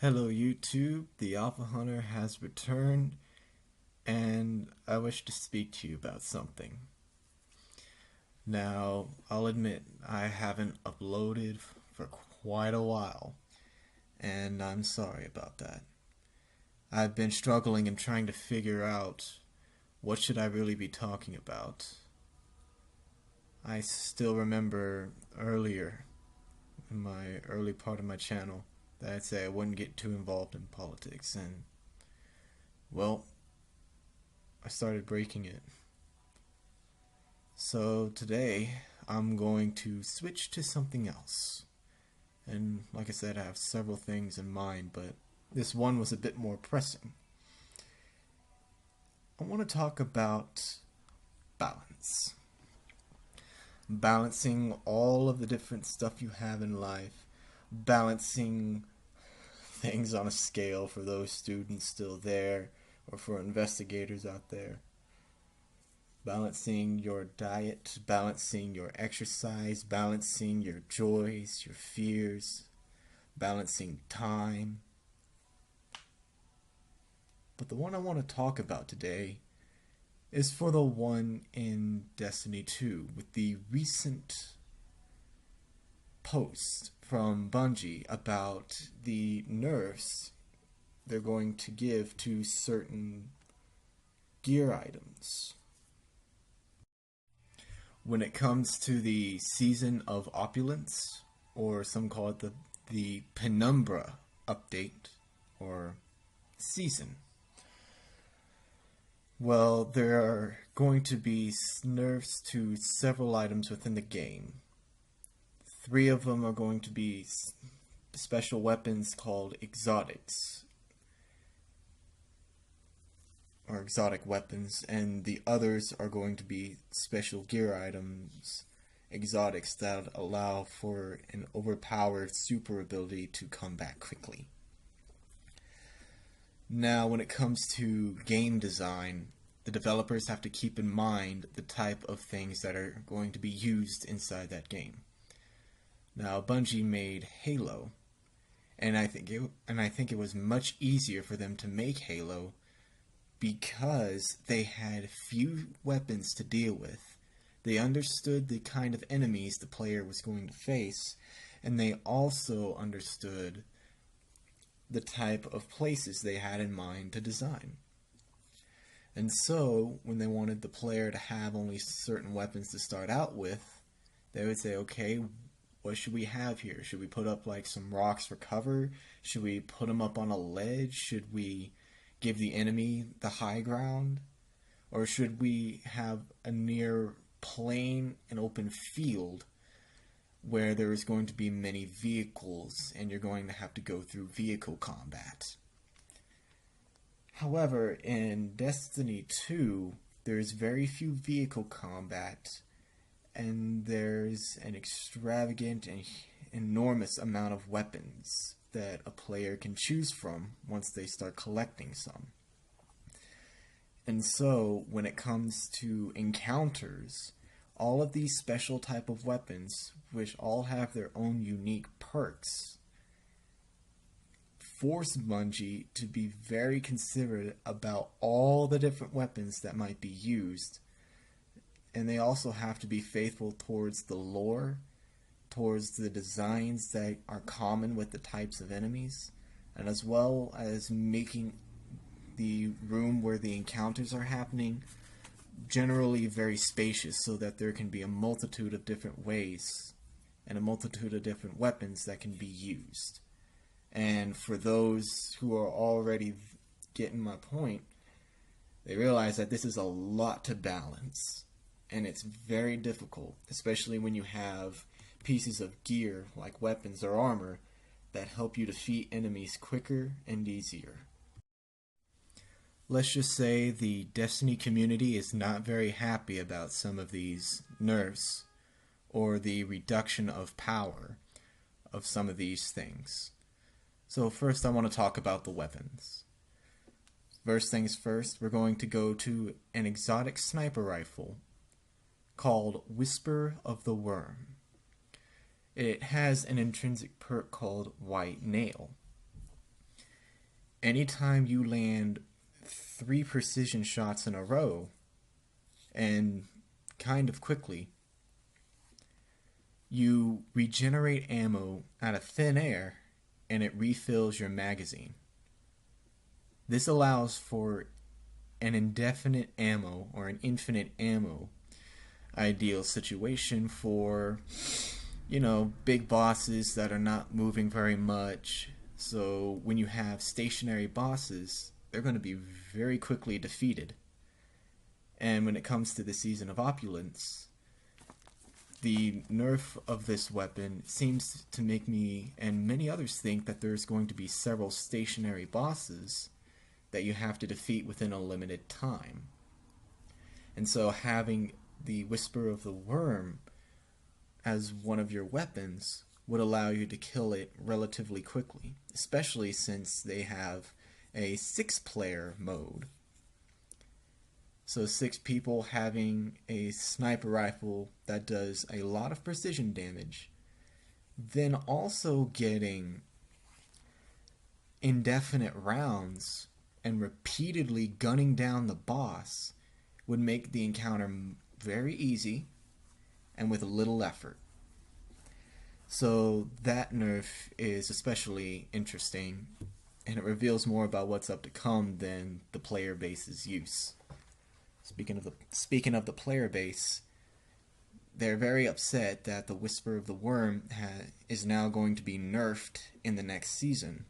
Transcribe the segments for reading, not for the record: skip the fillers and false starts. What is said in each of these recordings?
Hello YouTube, the Alpha Hunter has returned and I wish to speak to you about something. Now, I'll admit I haven't uploaded for quite a while and I'm sorry about that. I've been struggling and trying to figure out what should I really be talking about. I still remember earlier in my early part of my channel that I'd say I wouldn't get too involved in politics and well, I started breaking it. So today I'm going to switch to something else. And like I said, I have several things in mind, but this one was a bit more pressing. I want to talk about balance. Balancing all of the different stuff you have in life, balancing things on a scale for those students still there or for investigators out there. Balancing your diet, balancing your exercise, balancing your joys, your fears, balancing time. But the one I want to talk about today is for the one in Destiny 2 with the recent post from Bungie about the nerfs they're going to give to certain gear items. When it comes to the season of Opulence, or some call it the Penumbra update, or season, well, there are going to be nerfs to several items within the game. 3 of them are going to be special weapons called exotics, or exotic weapons, and the others are going to be special gear items, exotics that allow for an overpowered super ability to come back quickly. Now, when it comes to game design, the developers have to keep in mind the type of things that are going to be used inside that game. Now, Bungie made Halo, and I think it was much easier for them to make Halo because they had few weapons to deal with. They understood the kind of enemies the player was going to face, and they also understood the type of places they had in mind to design. And so, when they wanted the player to have only certain weapons to start out with, they would say, okay, what should we have here? Should we put up like some rocks for cover? Should we put them up on a ledge? Should we give the enemy the high ground? Or should we have a near plain and open field where there is going to be many vehicles and you're going to have to go through vehicle combat? However, in Destiny 2, there's very few vehicle combat, and there's an extravagant and enormous amount of weapons that a player can choose from once they start collecting some. And so, when it comes to encounters, all of these special type of weapons, which all have their own unique perks, force Bungie to be very considerate about all the different weapons that might be used. And they also have to be faithful towards the lore, towards the designs that are common with the types of enemies, and as well as making the room where the encounters are happening generally very spacious so that there can be a multitude of different ways and a multitude of different weapons that can be used. And for those who are already getting my point, they realize that this is a lot to balance. And it's very difficult, especially when you have pieces of gear, like weapons or armor, that help you defeat enemies quicker and easier. Let's just say the Destiny community is not very happy about some of these nerfs, or the reduction of power of some of these things. So first I want to talk about the weapons. First things first, we're going to go to an exotic sniper rifle called Whisper of the Worm. It has an intrinsic perk called White Nail. anytime you land 3 precision shots in a row, and kind of quickly, you regenerate ammo out of thin air and it refills your magazine. This allows for an indefinite ammo or an infinite ammo ideal situation for, big bosses that are not moving very much. So when you have stationary bosses, they're going to be very quickly defeated. And when it comes to the season of Opulence, the nerf of this weapon seems to make me and many others think that there's going to be several stationary bosses that you have to defeat within a limited time. And so having the Whisper of the Worm as one of your weapons would allow you to kill it relatively quickly, especially since they have a 6-player mode. So 6 people having a sniper rifle that does a lot of precision damage, then also getting indefinite rounds and repeatedly gunning down the boss would make the encounter very easy and with little effort. So that nerf is especially interesting, and it reveals more about what's up to come than the player base's use. Speaking of the player base, they're very upset that the Whisper of the Worm is now going to be nerfed in the next season,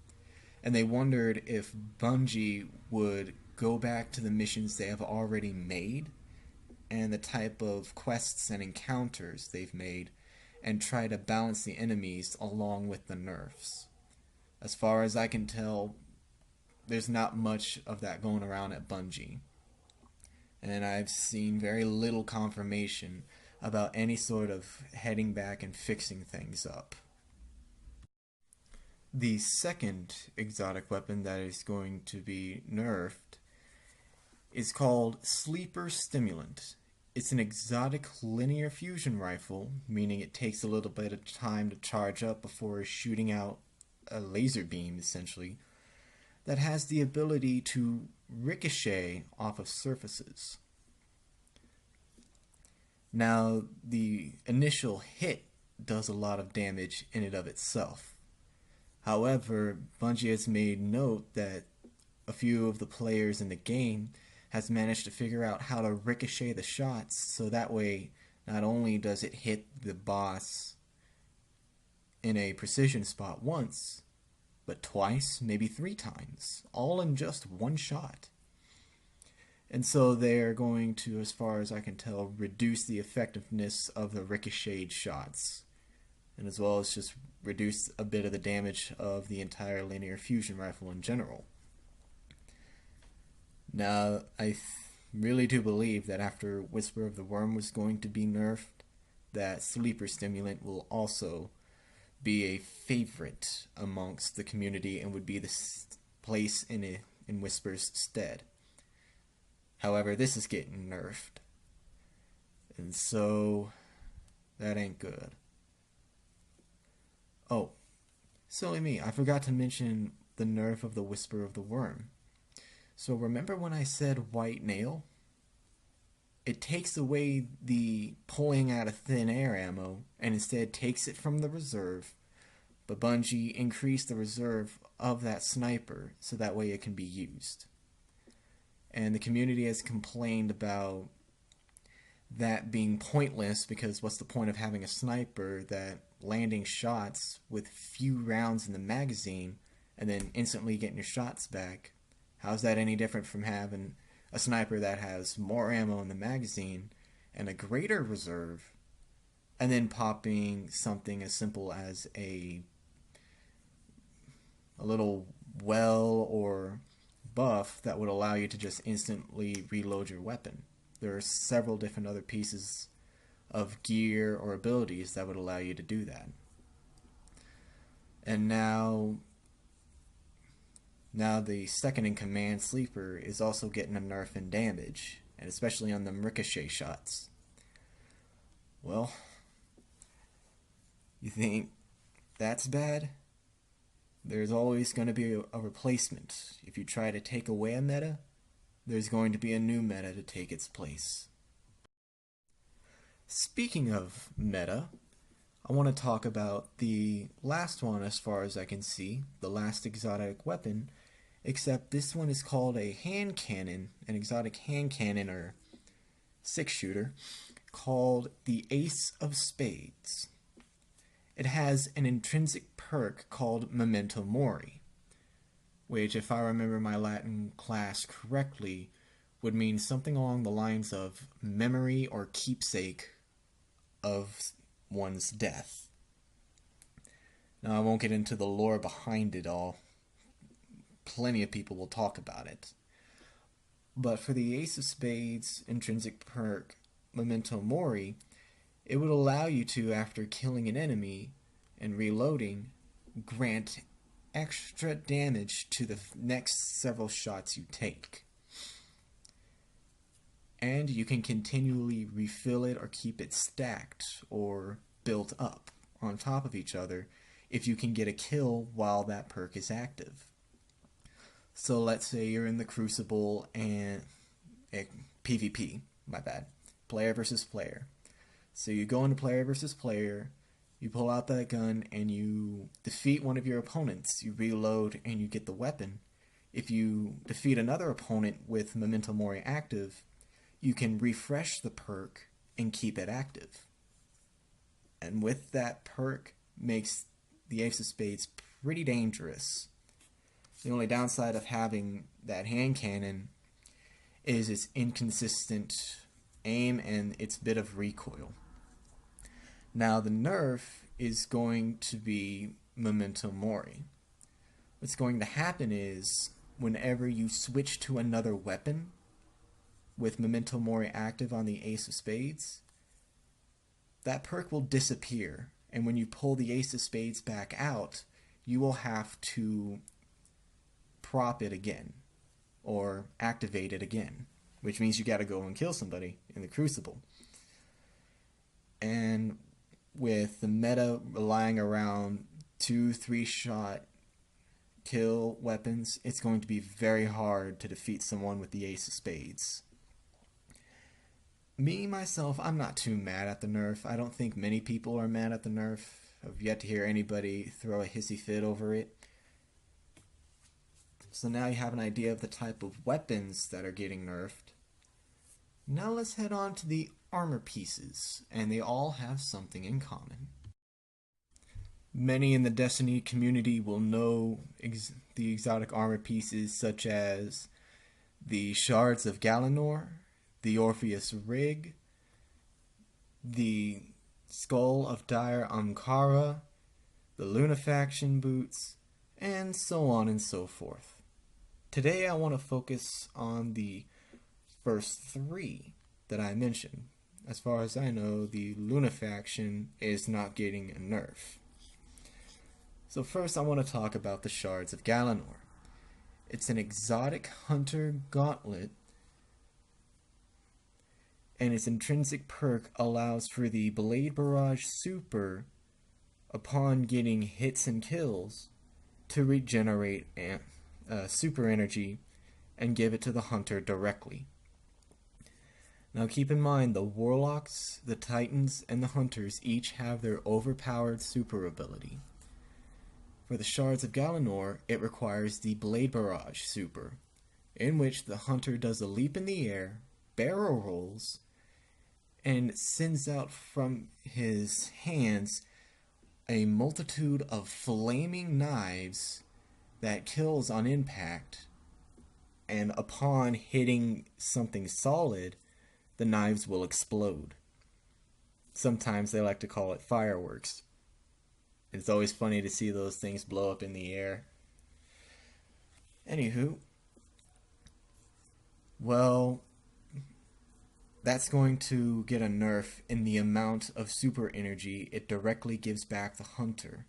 and they wondered if Bungie would go back to the missions they have already made and the type of quests and encounters they've made and try to balance the enemies along with the nerfs. As far as I can tell, there's not much of that going around at Bungie, and I've seen very little confirmation about any sort of heading back and fixing things up. The second exotic weapon that is going to be nerfed is called Sleeper Stimulant. It's an exotic linear fusion rifle, meaning it takes a little bit of time to charge up before shooting out a laser beam, essentially, that has the ability to ricochet off of surfaces. Now, the initial hit does a lot of damage in and of itself. However, Bungie has made note that a few of the players in the game has managed to figure out how to ricochet the shots, so that way not only does it hit the boss in a precision spot once, but twice, maybe 3 times, all in just one shot. And so they're going to, as far as I can tell, reduce the effectiveness of the ricocheted shots, and as well as just reduce a bit of the damage of the entire linear fusion rifle in general. Now, I really do believe that after Whisper of the Worm was going to be nerfed, that Sleeper Stimulant will also be a favorite amongst the community and would be the place in Whisper's stead. However, this is getting nerfed, and so that ain't good. Oh, silly me, I forgot to mention the nerf of the Whisper of the Worm. So remember when I said white nail? It takes away the pulling out of thin air ammo and instead takes it from the reserve, but Bungie increased the reserve of that sniper so that way it can be used. And the community has complained about that being pointless, because what's the point of having a sniper that landing shots with few rounds in the magazine and then instantly getting your shots back? How's that any different from having a sniper that has more ammo in the magazine and a greater reserve, and then popping something as simple as a little well or buff that would allow you to just instantly reload your weapon? There are several different other pieces of gear or abilities that would allow you to do that. And now the second in command Sleeper is also getting a nerf in damage, and especially on the ricochet shots. Well, you think that's bad? there's always going to be a replacement. If you try to take away a meta, there's going to be a new meta to take its place. Speaking of meta, I want to talk about the last one as far as I can see, the last exotic weapon, except this one is called a hand cannon, an exotic hand cannon or six-shooter, called the Ace of Spades. It has an intrinsic perk called Memento Mori, which, if I remember my Latin class correctly, would mean something along the lines of memory or keepsake of one's death. Now, I won't get into the lore behind it all. Plenty of people will talk about it. But for the Ace of Spades intrinsic perk, Memento Mori, it would allow you to, after killing an enemy and reloading, grant extra damage to the next several shots you take. And you can continually refill it or keep it stacked or built up on top of each other if you can get a kill while that perk is active. So let's say you're in the Crucible and PvP, my bad, player versus player. So you go into player versus player, you pull out that gun and you defeat one of your opponents, you reload and you get the weapon. If you defeat another opponent with Memento Mori active, you can refresh the perk and keep it active. And with that perk makes the Ace of Spades pretty dangerous. The only downside of having that hand cannon is its inconsistent aim and its bit of recoil. Now the nerf is going to be Memento Mori. What's going to happen is whenever you switch to another weapon with Memento Mori active on the Ace of Spades, that perk will disappear, and when you pull the Ace of Spades back out, you will have to prop it again or activate it again, which means you gotta go and kill somebody in the Crucible. And with the meta relying around 2-3 shot kill weapons, it's going to be very hard to defeat someone with the Ace of Spades. Me, myself, I'm not too mad at the nerf. I don't think many people are mad at the nerf. I've yet to hear anybody throw a hissy fit over it. So now you have an idea of the type of weapons that are getting nerfed. Now let's head on to the armor pieces, and they all have something in common. Many in the Destiny community will know the exotic armor pieces such as the Shards of Galanor, the Orpheus Rig, the Skull of Dire Ankara, the Lunafaction boots, and so on and so forth. Today I want to focus on the first three that I mentioned. As far as I know, the Lunafaction is not getting a nerf. So first I want to talk about the Shards of Galanor. It's an exotic hunter gauntlet, and its intrinsic perk allows for the Blade Barrage super, upon getting hits and kills, to regenerate super energy and give it to the hunter directly. Now keep in mind, the Warlocks, the Titans, and the Hunters each have their overpowered super ability. For the Shards of Galanor, it requires the Blade Barrage super, in which the Hunter does a leap in the air, barrel rolls, and sends out from his hands a multitude of flaming knives that kills on impact, and upon hitting something solid, the knives will explode. Sometimes they like to call it fireworks. It's always funny to see those things blow up in the air. Anywho, well, that's going to get a nerf in the amount of super energy it directly gives back the hunter.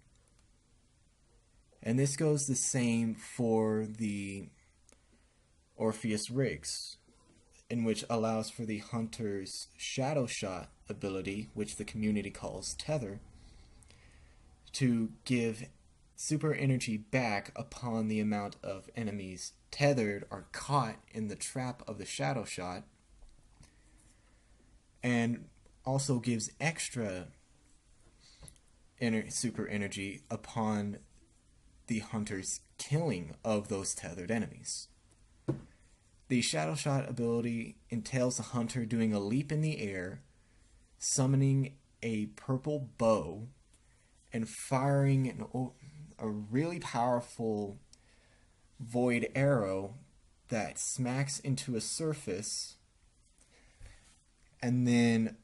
And this goes the same for the Orpheus Rigs, in which allows for the hunter's Shadow Shot ability, which the community calls Tether, to give super energy back upon the amount of enemies tethered or caught in the trap of the shadow shot, and also gives extra super energy upon the hunter's killing of those tethered enemies. The shadow shot ability entails the hunter doing a leap in the air, summoning a purple bow, and firing a really powerful void arrow that smacks into a surface and then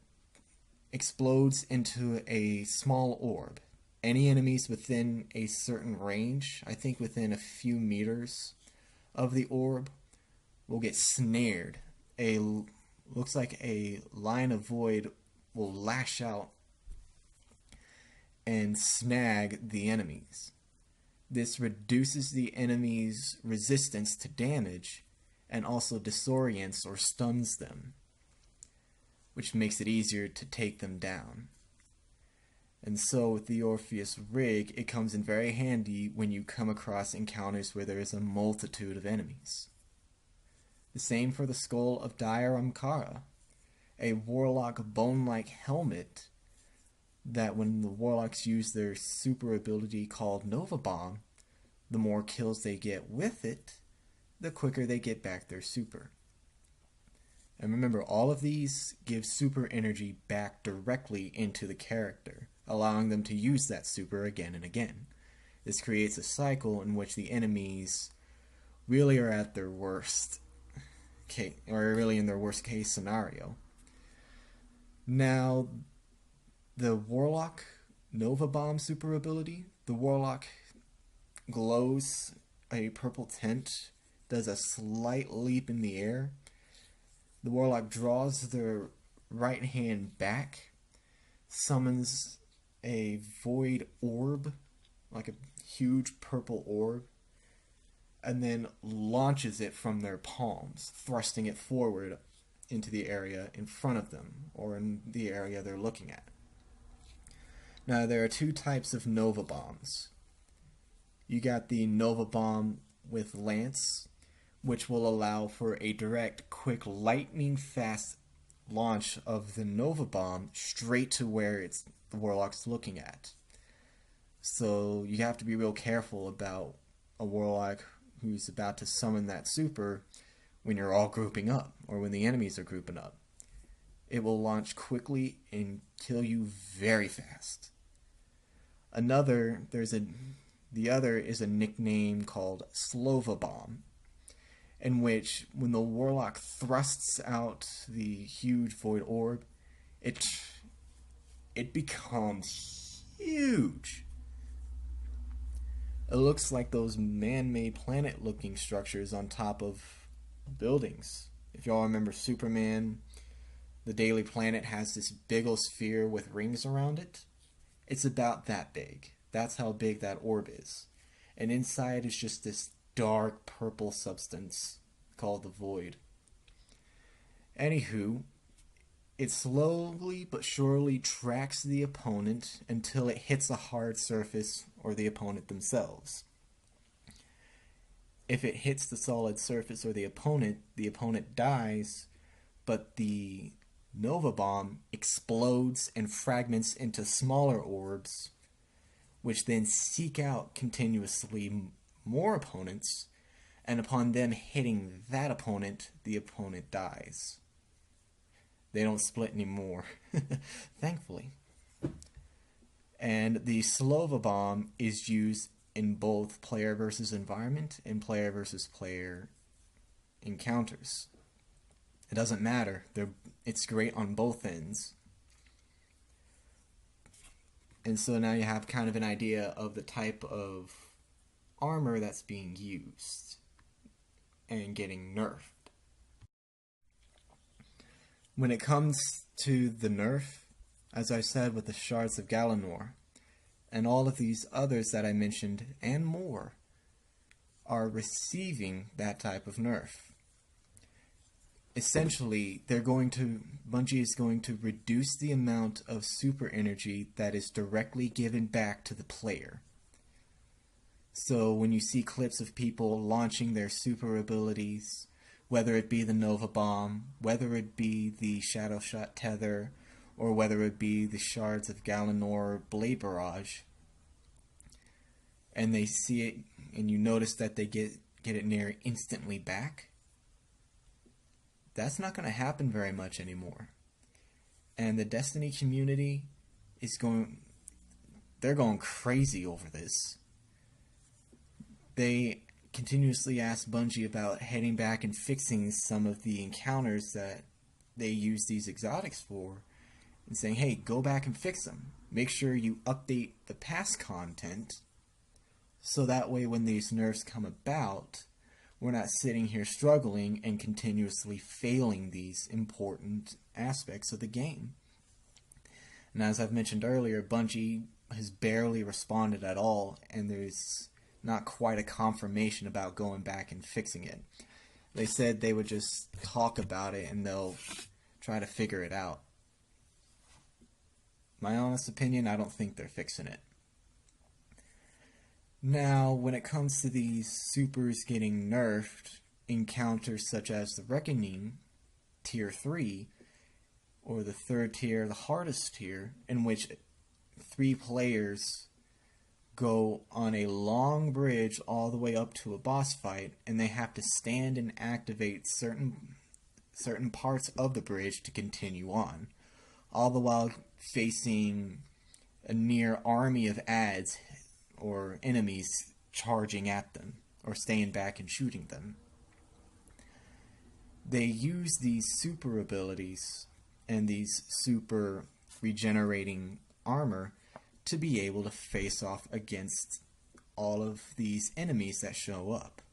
explodes into a small orb. Any enemies within a certain range, I think within a few meters of the orb, will get snared. Looks like a line of void will lash out and snag the enemies. This reduces the enemy's resistance to damage and also disorients or stuns them, which makes it easier to take them down. And so with the Orpheus rig, it comes in very handy when you come across encounters where there is a multitude of enemies. The same for the Skull of Dire Amkara, a warlock bone-like helmet that when the warlocks use their super ability called Nova Bomb, the more kills they get with it, the quicker they get back their super. And remember, all of these give super energy back directly into the character, allowing them to use that super again and again. This creates a cycle in which the enemies really are at their worst, or really in their worst case scenario. Now, the Warlock Nova Bomb super ability, the Warlock glows a purple tint, does a slight leap in the air. The Warlock draws their right hand back, summons a void orb, like a huge purple orb, and then launches it from their palms, thrusting it forward into the area in front of them, or in the area they're looking at. Now, there are two types of Nova Bombs. You got the Nova Bomb with Lance, which will allow for a direct, quick, lightning-fast launch of the Nova Bomb straight to where the Warlock's looking at. So you have to be real careful about a Warlock who's about to summon that super when you're all grouping up, or when the enemies are grouping up. It will launch quickly and kill you very fast. The other is a nickname called Slova Bomb, in which when the Warlock thrusts out the huge void orb, it becomes huge. It looks like those man-made planet-looking structures on top of buildings. If y'all remember Superman, the Daily Planet has this big old sphere with rings around it. It's about that big. That's how big that orb is. And inside is just this dark purple substance called the Void. Anywho, it slowly but surely tracks the opponent until it hits a hard surface or the opponent themselves. If it hits the solid surface or the opponent dies, but the Nova Bomb explodes and fragments into smaller orbs, which then seek out continuously more opponents, and upon them hitting that opponent, the opponent dies. They don't split anymore, thankfully. And the Slova Bomb is used in both player versus environment and player versus player encounters. It doesn't matter. It's great on both ends. And so now you have kind of an idea of the type of armor that's being used and getting nerfed. When it comes to the nerf, as I said with the Shards of Galanor, and all of these others that I mentioned, and more, are receiving that type of nerf. Essentially, Bungie is going to reduce the amount of super energy that is directly given back to the player. So when you see clips of people launching their super abilities, whether it be the Nova Bomb, whether it be the Shadow Shot Tether, or whether it be the Shards of Galanor Blade Barrage, and they see it, and you notice that they get it near instantly back, that's not going to happen very much anymore. And the Destiny community is they're going crazy over this. They continuously ask Bungie about heading back and fixing some of the encounters that they use these exotics for, and saying, hey, go back and fix them. Make sure you update the past content, so that way when these nerfs come about, we're not sitting here struggling and continuously failing these important aspects of the game. And as I've mentioned earlier, Bungie has barely responded at all, and there's not quite a confirmation about going back and fixing it. They said they would just talk about it and they'll try to figure it out. My honest opinion, I don't think they're fixing it. Now, when it comes to these supers getting nerfed, encounters such as the Reckoning, Tier 3, or the third tier, the hardest tier, in which 3 players go on a long bridge all the way up to a boss fight, and they have to stand and activate certain parts of the bridge to continue on, all the while facing a near army of adds or enemies charging at them or staying back and shooting them. They use these super abilities and these super regenerating armor to be able to face off against all of these enemies that show up.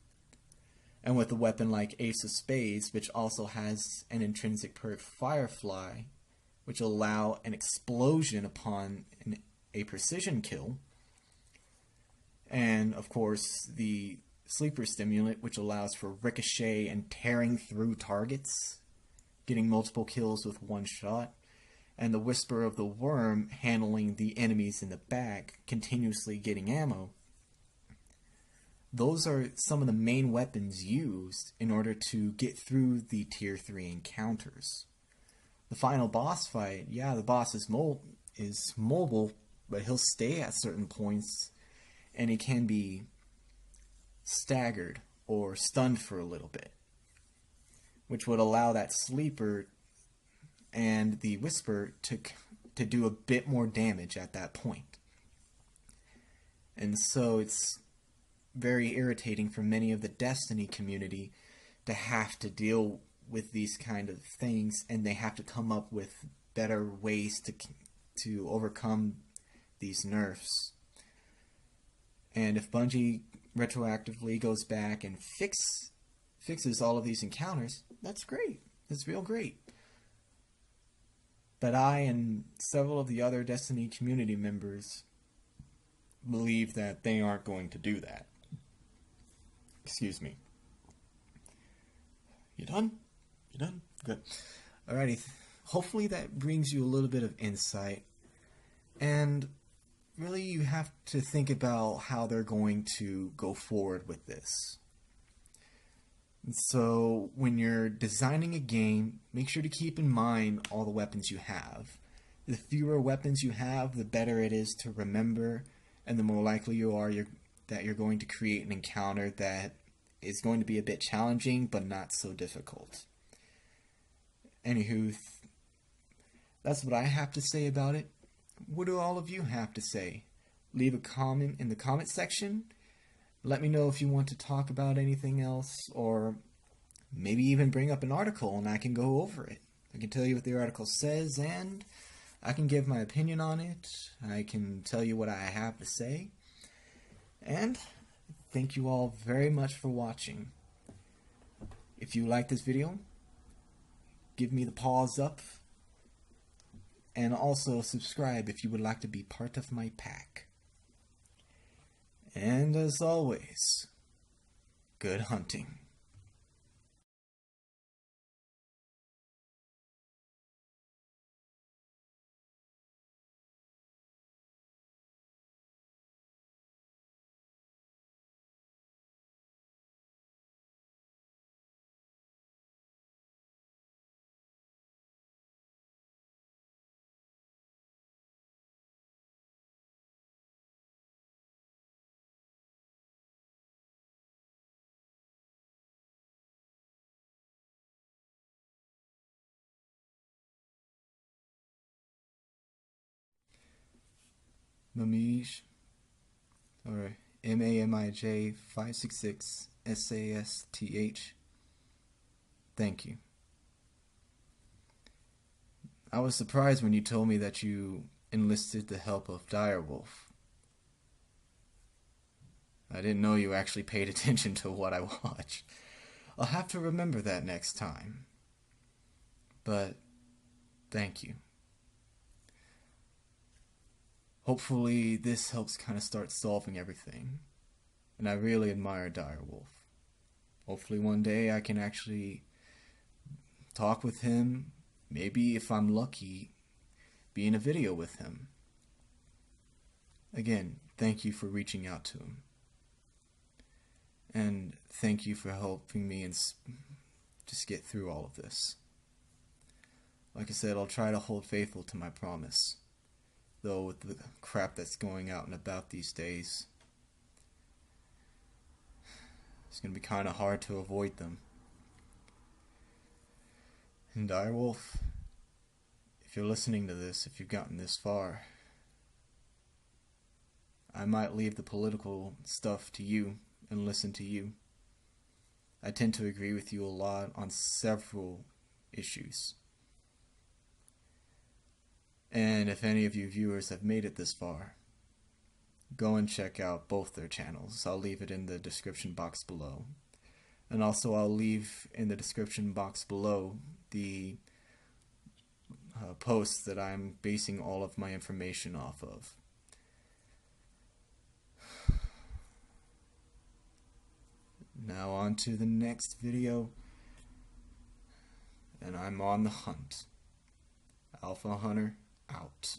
And with a weapon like Ace of Spades, which also has an intrinsic perk Firefly, which allow an explosion upon a precision kill, and of course the Sleeper Stimulant, which allows for ricochet and tearing through targets, getting multiple kills with one shot, and the Whisper of the Worm handling the enemies in the back, continuously getting ammo. Those are some of the main weapons used in order to get through the Tier 3 encounters. The final boss fight, yeah, the boss is mobile, but he'll stay at certain points, and he can be staggered or stunned for a little bit, which would allow that Sleeper and the Whisper to do a bit more damage at that point. And so it's very irritating for many of the Destiny community to have to deal with these kind of things, and they have to come up with better ways to overcome these nerfs. And if Bungie retroactively goes back and fixes all of these encounters, that's great. That's real great. But I and several of the other Destiny community members believe that they aren't going to do that. Excuse me. You done? You done? Good. Alrighty. Hopefully that brings you a little bit of insight. And really you have to think about how they're going to go forward with this. So when you're designing a game, make sure to keep in mind all the weapons you have. The fewer weapons you have, the better it is to remember, and the more likely you are that you're going to create an encounter that is going to be a bit challenging, but not so difficult. Anywho, that's what I have to say about it. What do all of you have to say? Leave a comment in the comment section. Let me know if you want to talk about anything else, or maybe even bring up an article and I can go over it. I can tell you what the article says, and I can give my opinion on it. I can tell you what I have to say. And thank you all very much for watching. If you like this video, give me the paws up. And also subscribe if you would like to be part of my pack. And as always, good hunting. Mamij, or MAMIJ 566 SASTH. Thank you. I was surprised when you told me that you enlisted the help of Direwolf. I didn't know you actually paid attention to what I watched. I'll have to remember that next time. But thank you. Hopefully this helps kind of start solving everything. And I really admire Direwolf. Hopefully one day I can actually talk with him. Maybe if I'm lucky, be in a video with him. Again, thank you for reaching out to him. And thank you for helping me and just get through all of this. Like I said, I'll try to hold faithful to my promise. Though with the crap that's going out and about these days, it's going to be kind of hard to avoid them. And Direwolf, if you're listening to this, if you've gotten this far, I might leave the political stuff to you and listen to you. I tend to agree with you a lot on several issues. And if any of you viewers have made it this far, go and check out both their channels. I'll leave it in the description box below. And also I'll leave in the description box below the posts that I'm basing all of my information off of. Now on to the next video, and I'm on the hunt. Alpha Hunter out.